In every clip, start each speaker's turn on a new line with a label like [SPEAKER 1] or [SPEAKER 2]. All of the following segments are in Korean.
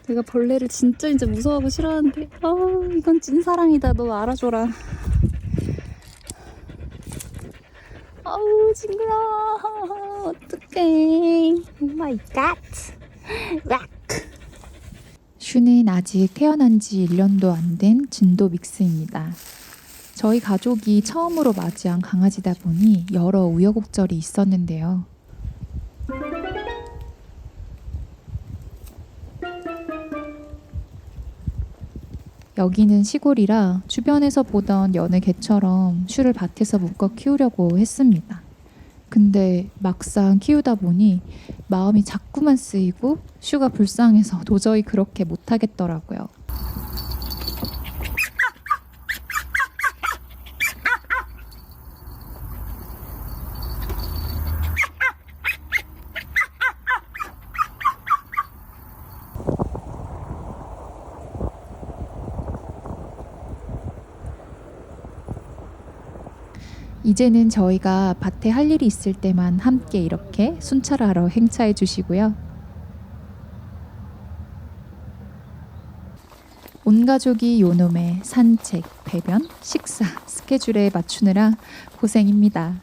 [SPEAKER 1] 내가 벌레를 진짜 무서워하고 싫어하는데 이건 찐사랑이다. 너 알아줘라. 아우 징그러워. 어떡해. 오 마이 갓. 락. 슈는 아직 태어난 지 1년도 안 된 진도 믹스입니다. 저희 가족이 처음으로 맞이한 강아지다 보니 여러 우여곡절이 있었는데요. 여기는 시골이라 주변에서 보던 여느 개처럼 슈를 밭에서 묶어 키우려고 했습니다. 근데 막상 키우다 보니 마음이 자꾸만 쓰이고 슈가 불쌍해서 도저히 그렇게 못하겠더라고요. 이제는 저희가 밭에 할 일이 있을 때만 함께 이렇게 순찰하러 행차해 주시고요. 온 가족이 요놈의 산책, 배변, 식사, 스케줄에 맞추느라 고생입니다.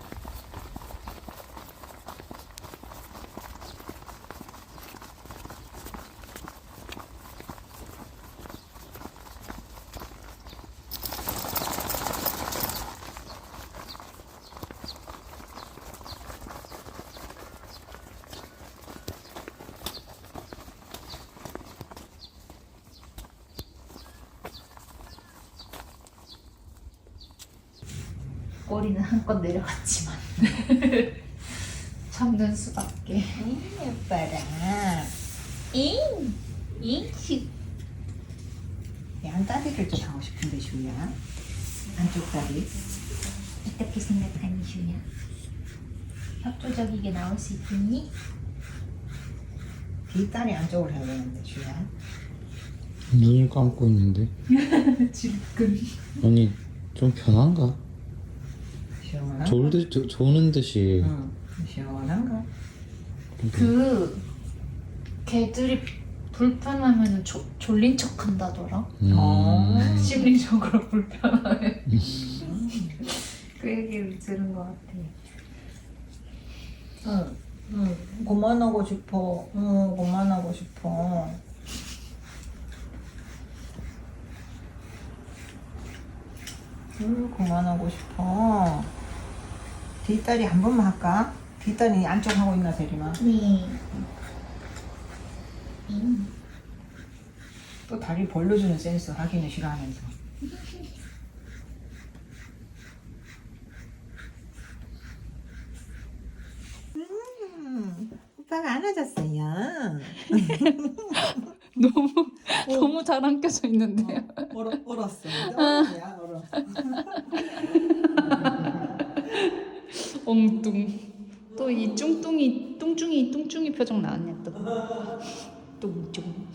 [SPEAKER 1] 꼬리는 한껏 내려갔지만 참는 수밖에.
[SPEAKER 2] 예뻐라. 잉. 양 다리를 좀 하고 싶은데 슈야. 안쪽 다리.
[SPEAKER 3] 어떻게 생각하니 슈야? 협조적이게 나올 수 있겠니?
[SPEAKER 2] 뒷다리 안쪽으로 해야 되는데 슈야.
[SPEAKER 4] 눈을 감고 있는데.
[SPEAKER 1] 질끈.
[SPEAKER 4] 아니 좀 편한가?
[SPEAKER 2] 시원한가?
[SPEAKER 4] 좋은 듯이.
[SPEAKER 2] 응. 시원한가?
[SPEAKER 1] 그 개들이 불편하면 졸린 척 한다더라. 심리적으로 불편하면. 그 얘기를 들은 것 같아.
[SPEAKER 2] 응. 그만하고 싶어. 응. 그만하고 싶어. 그만하고 싶어. 뒷다리 한 번만 할까? 뒷다리 안쪽 하고 있나 세리마?
[SPEAKER 3] 네.
[SPEAKER 2] 또 다리 벌려주는 센스 하기는 싫어하면서. 오빠가 안아줬어요.
[SPEAKER 1] 너무 잘 안겨져 있는데요.
[SPEAKER 2] 얼었어. 얼었냐? 얼어.
[SPEAKER 1] 엉뚱. 또 이 뚱뚱이 표정 나왔냐 또. 뚱뚱.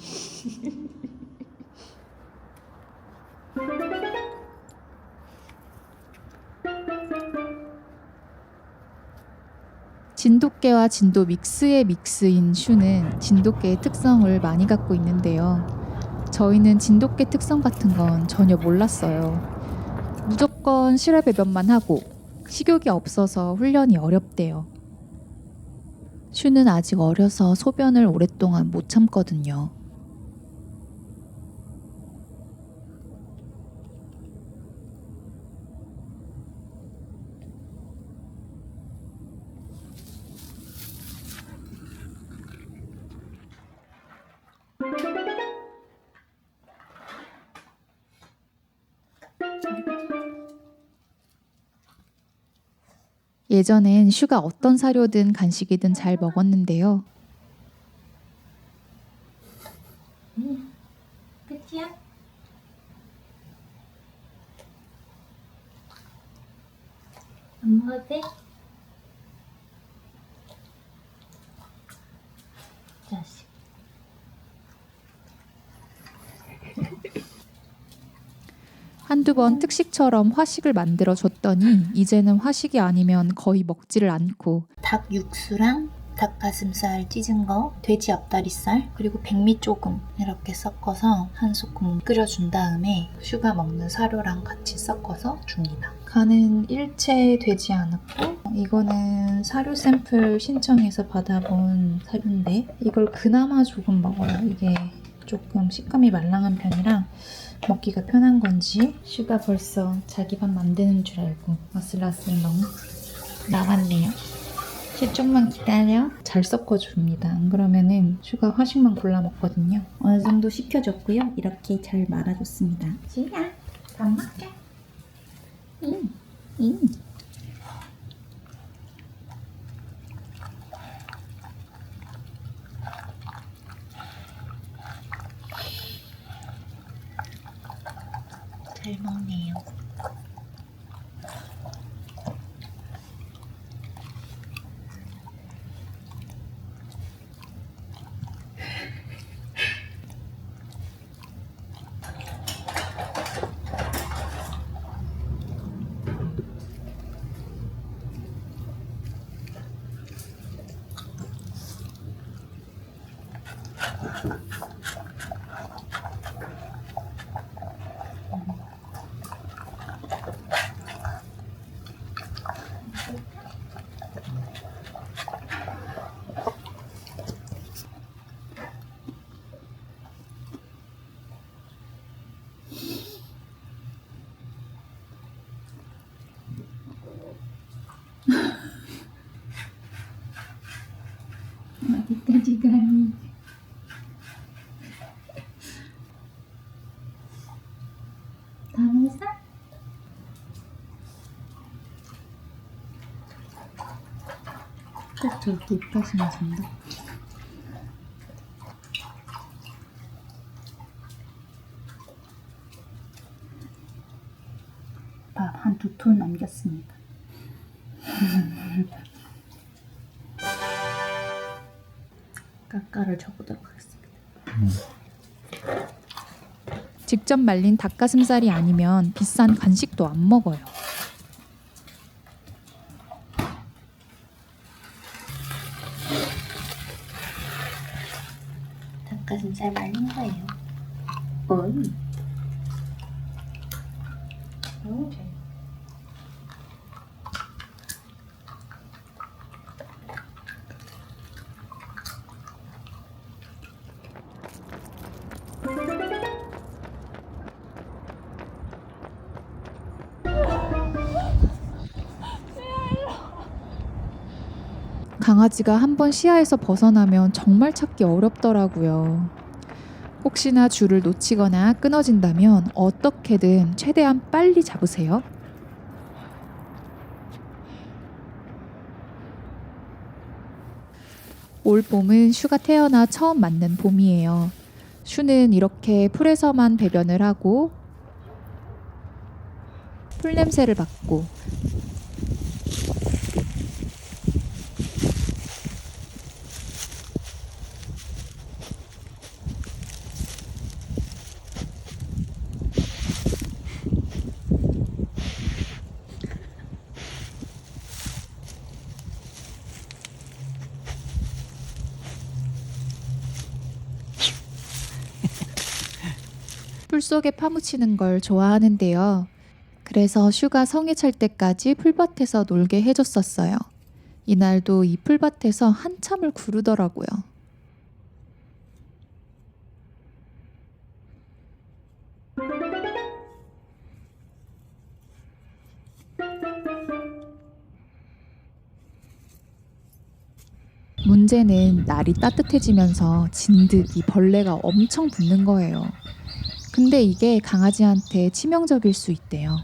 [SPEAKER 1] 진돗개와 진도 믹스의 믹스인 슈는 진돗개의 특성을 많이 갖고 있는데요. 저희는 진돗개 특성 같은 건 전혀 몰랐어요. 무조건 실외 배변만 하고 식욕이 없어서 훈련이 어렵대요. 슈는 아직 어려서 소변을 오랫동안 못 참거든요. 예전엔 슈가 어떤 사료든 간식이든 잘 먹었는데요.
[SPEAKER 3] 끝이야? 안 먹어도 돼? 자식.
[SPEAKER 1] 한두 번 특식처럼 화식을 만들어 줬더니 이제는 화식이 아니면 거의 먹지를 않고
[SPEAKER 3] 닭 육수랑
[SPEAKER 5] 닭가슴살 찢은 거, 돼지 앞다리살, 그리고 백미 조금 이렇게 섞어서 한 소끔 끓여준 다음에 슈가 먹는 사료랑 같이 섞어서 줍니다. 간은 일체 되지 않았고 이거는 사료 샘플 신청해서 받아본 사료인데 이걸 그나마 조금 먹어요. 이게 조금 식감이 말랑한 편이라 먹기가 편한 건지 슈가 벌써 자기 밥 만드는 줄 알고 아슬아슬 너무 나왔네요. 슈 좀만 기다려. 잘 섞어줍니다. 안 그러면은 슈가 화식만 골라 먹거든요. 어느 정도 식혀줬고요. 이렇게 잘 말아줬습니다. 슈야, 밥 먹자. 응. 잘 먹네요. 어디까지 가니? 다 먹었어? 딱 저렇게 입가심이 준다. 밥 한 2톤 남겼습니다. 깎아를 쳐보도록 하겠습니다.
[SPEAKER 1] 직접 말린 닭가슴살이 아니면 비싼 간식도 안 먹어요.
[SPEAKER 5] 닭가슴살 말린 거예요. 오, 잘.
[SPEAKER 1] 강아지가 한번 시야에서 벗어나면 정말 찾기 어렵더라고요. 혹시나 줄을 놓치거나 끊어진다면 어떻게든 최대한 빨리 잡으세요. 올 봄은 슈가 태어나 처음 맞는 봄이에요. 슈는 이렇게 풀에서만 배변을 하고 풀 냄새를 맡고 풀 속에 파묻히는 걸 좋아하는데요. 그래서 슈가 성에 찰 때까지 풀밭에서 놀게 해줬었어요. 이날도 이 풀밭에서 한참을 구르더라고요. 문제는 날이 따뜻해지면서 진드기, 벌레가 엄청 붙는 거예요. 근데 이게 강아지한테 치명적일 수 있대요.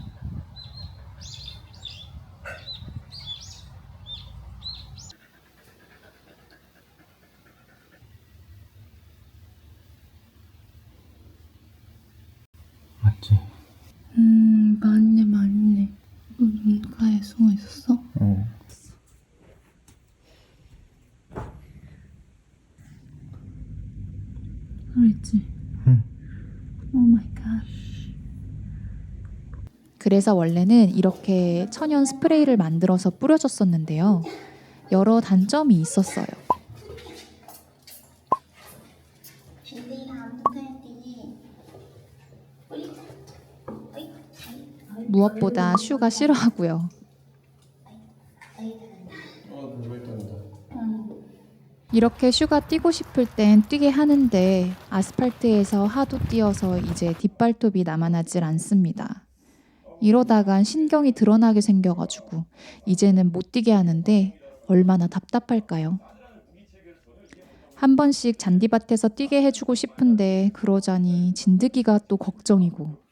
[SPEAKER 4] 맞지?
[SPEAKER 5] 맞네. 눈가에 숨어 있었어? 그랬지?
[SPEAKER 4] 응.
[SPEAKER 5] 오 마이 갓.
[SPEAKER 1] 그래서 원래는 이렇게 천연 스프레이를 만들어서 뿌려줬었는데요. 여러 단점이 있었어요. 무엇보다 슈가 싫어하고요. 이렇게 슈가 뛰고 싶을 땐 뛰게 하는데 아스팔트에서 하도 뛰어서 이제 뒷발톱이 남아나질 않습니다. 이러다간 신경이 드러나게 생겨가지고 이제는 못 뛰게 하는데 얼마나 답답할까요? 한 번씩 잔디밭에서 뛰게 해주고 싶은데 그러자니 진드기가 또 걱정이고.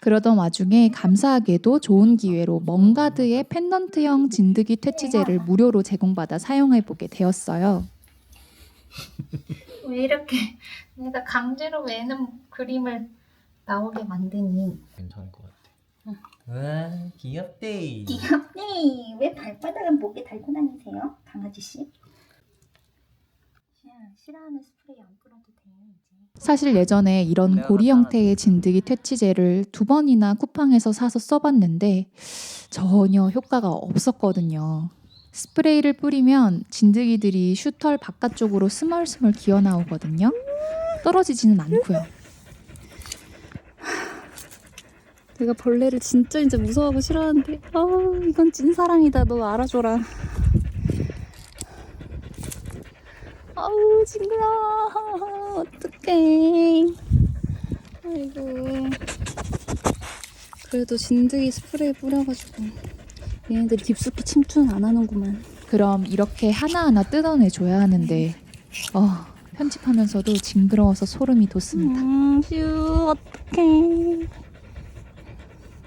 [SPEAKER 1] 그러던 와중에 감사하게도 좋은 기회로 멍가드의 펜던트형 진드기 퇴치제를 무료로 제공받아 사용해보게 되었어요.
[SPEAKER 5] 왜 이렇게 내가 강제로 외는 그림을 나오게 만드니?
[SPEAKER 4] 괜찮을 것 같아. 와, 귀엽대.
[SPEAKER 6] 귀엽네. 왜 발바닥은 목에 달고 다니세요? 강아지씨? 싫어하는 스프레이 안 뿌려도 돼 이제.
[SPEAKER 1] 사실 예전에 이런 고리 형태의 진드기 퇴치제를 2번이나 쿠팡에서 사서 써봤는데 전혀 효과가 없었거든요. 스프레이를 뿌리면 진드기들이 슈털 바깥쪽으로 스멀스멀 기어나오거든요. 떨어지지는 않고요.
[SPEAKER 6] 내가 벌레를 진짜 무서워하고 싫어하는데 이건 찐사랑이다. 너 알아줘라. 아우 징그러워. 어떡해. 아이고. 그래도 진드기 스프레이 뿌려가지고 얘네들이 깊숙이 침투는 안 하는구만.
[SPEAKER 1] 그럼 이렇게 하나하나 뜯어내줘야 하는데 편집하면서도 징그러워서 소름이 돋습니다.
[SPEAKER 6] 슈 어떡해.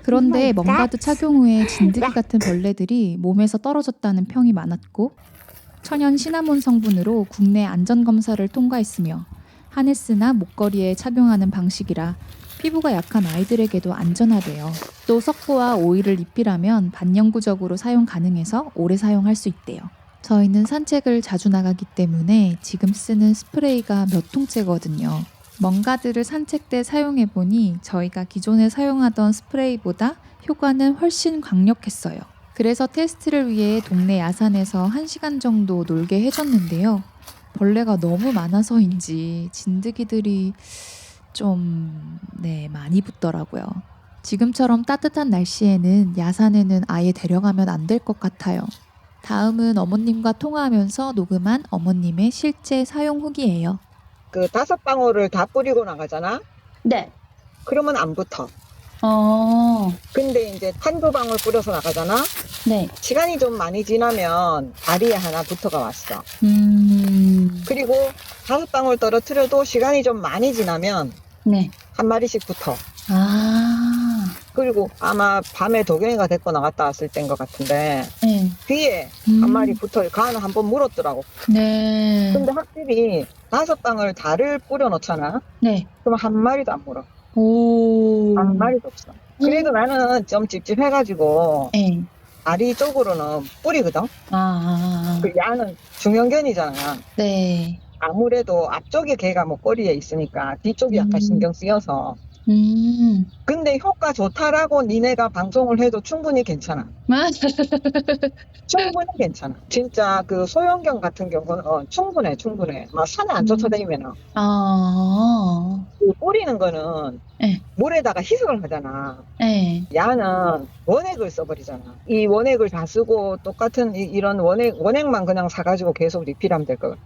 [SPEAKER 1] 그런데 멍가드 착용 후에 진드기 같은 벌레들이 몸에서 떨어졌다는 평이 많았고 천연 시나몬 성분으로 국내 안전검사를 통과했으며 하네스나 목걸이에 착용하는 방식이라 피부가 약한 아이들에게도 안전하대요. 또 석고와 오일을 입히라면 반영구적으로 사용 가능해서 오래 사용할 수 있대요. 저희는 산책을 자주 나가기 때문에 지금 쓰는 스프레이가 몇 통째거든요. 멍가드를 산책 때 사용해보니 저희가 기존에 사용하던 스프레이보다 효과는 훨씬 강력했어요. 그래서 테스트를 위해 동네 야산에서 1시간 정도 놀게 해줬는데요. 벌레가 너무 많아서인지 진드기들이 좀 많이 붙더라고요. 지금처럼 따뜻한 날씨에는 야산에는 아예 데려가면 안 될 것 같아요. 다음은 어머님과 통화하면서 녹음한 어머님의 실제 사용 후기예요.
[SPEAKER 2] 그 5방울을 다 뿌리고 나가잖아?
[SPEAKER 6] 네.
[SPEAKER 2] 그러면 안 붙어. 근데 이제 1-2방울 뿌려서 나가잖아?
[SPEAKER 6] 네.
[SPEAKER 2] 시간이 좀 많이 지나면 알이 하나 붙어가 왔어. 그리고 5방울 떨어뜨려도 시간이 좀 많이 지나면
[SPEAKER 6] 네.
[SPEAKER 2] 한 마리씩 붙어. 그리고 아마 밤에 도경이가 데리고 나갔다 왔을 때인 것 같은데
[SPEAKER 6] 네.
[SPEAKER 2] 뒤에 한 마리 붙어. 가는 한번 물었더라고.
[SPEAKER 6] 네.
[SPEAKER 2] 근데 확실히 5방울 다를 뿌려 놓잖아?
[SPEAKER 6] 네.
[SPEAKER 2] 그럼 한 마리도 안 물어.
[SPEAKER 6] 오.
[SPEAKER 2] 한 마리도 없어. 그래도 나는 좀 찝찝해가지고
[SPEAKER 6] 네.
[SPEAKER 2] 아리 쪽으로는 뿌리거든. 그 야는 중형견이잖아.
[SPEAKER 6] 네.
[SPEAKER 2] 아무래도 앞쪽에 걔가 목걸이에 있으니까 뒤쪽이 약간 신경 쓰여서. 근데 효과 좋다라고 니네가 방송을 해도 충분히 괜찮아. 충분히 괜찮아. 진짜 그 소형견 같은 경우는 충분해. 막 산에 안 쫓아다니면은 그 뿌리는 거는
[SPEAKER 6] 네.
[SPEAKER 2] 물에다가 희석을 하잖아.
[SPEAKER 6] 네.
[SPEAKER 2] 야는 원액을 써버리잖아. 이 원액을 다 쓰고 똑같은 이런 원액만 그냥 사가지고 계속 리필하면 될 거.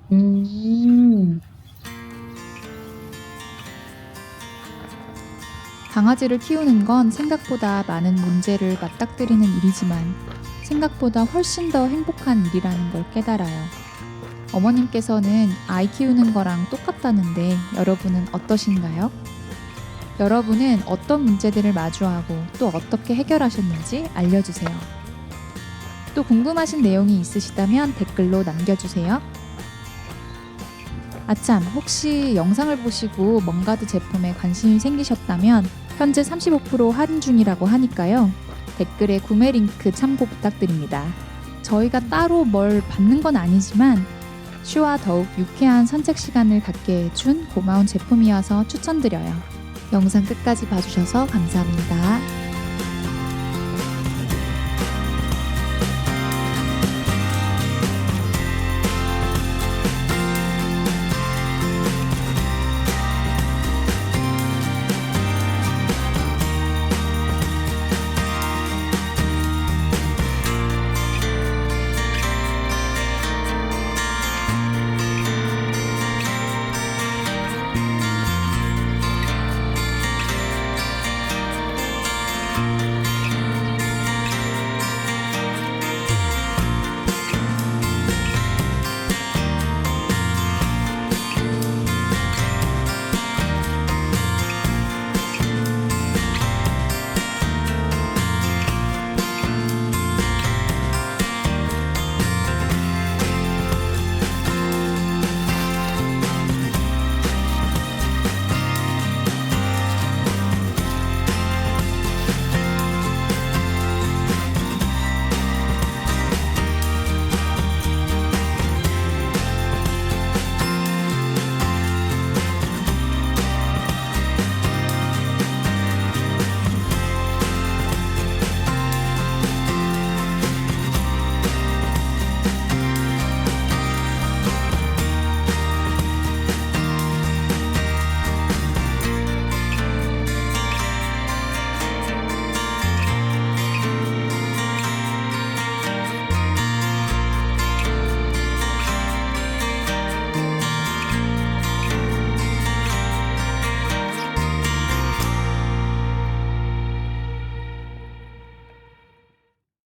[SPEAKER 1] 강아지를 키우는 건 생각보다 많은 문제를 맞닥뜨리는 일이지만 생각보다 훨씬 더 행복한 일이라는 걸 깨달아요. 어머님께서는 아이 키우는 거랑 똑같다는데 여러분은 어떠신가요? 여러분은 어떤 문제들을 마주하고 또 어떻게 해결하셨는지 알려주세요. 또 궁금하신 내용이 있으시다면 댓글로 남겨주세요. 아참, 혹시 영상을 보시고 멍가드 제품에 관심이 생기셨다면 현재 35% 할인 중이라고 하니까요. 댓글에 구매 링크 참고 부탁드립니다. 저희가 따로 뭘 받는 건 아니지만 슈와 더욱 유쾌한 산책 시간을 갖게 해준 고마운 제품이어서 추천드려요. 영상 끝까지 봐주셔서 감사합니다.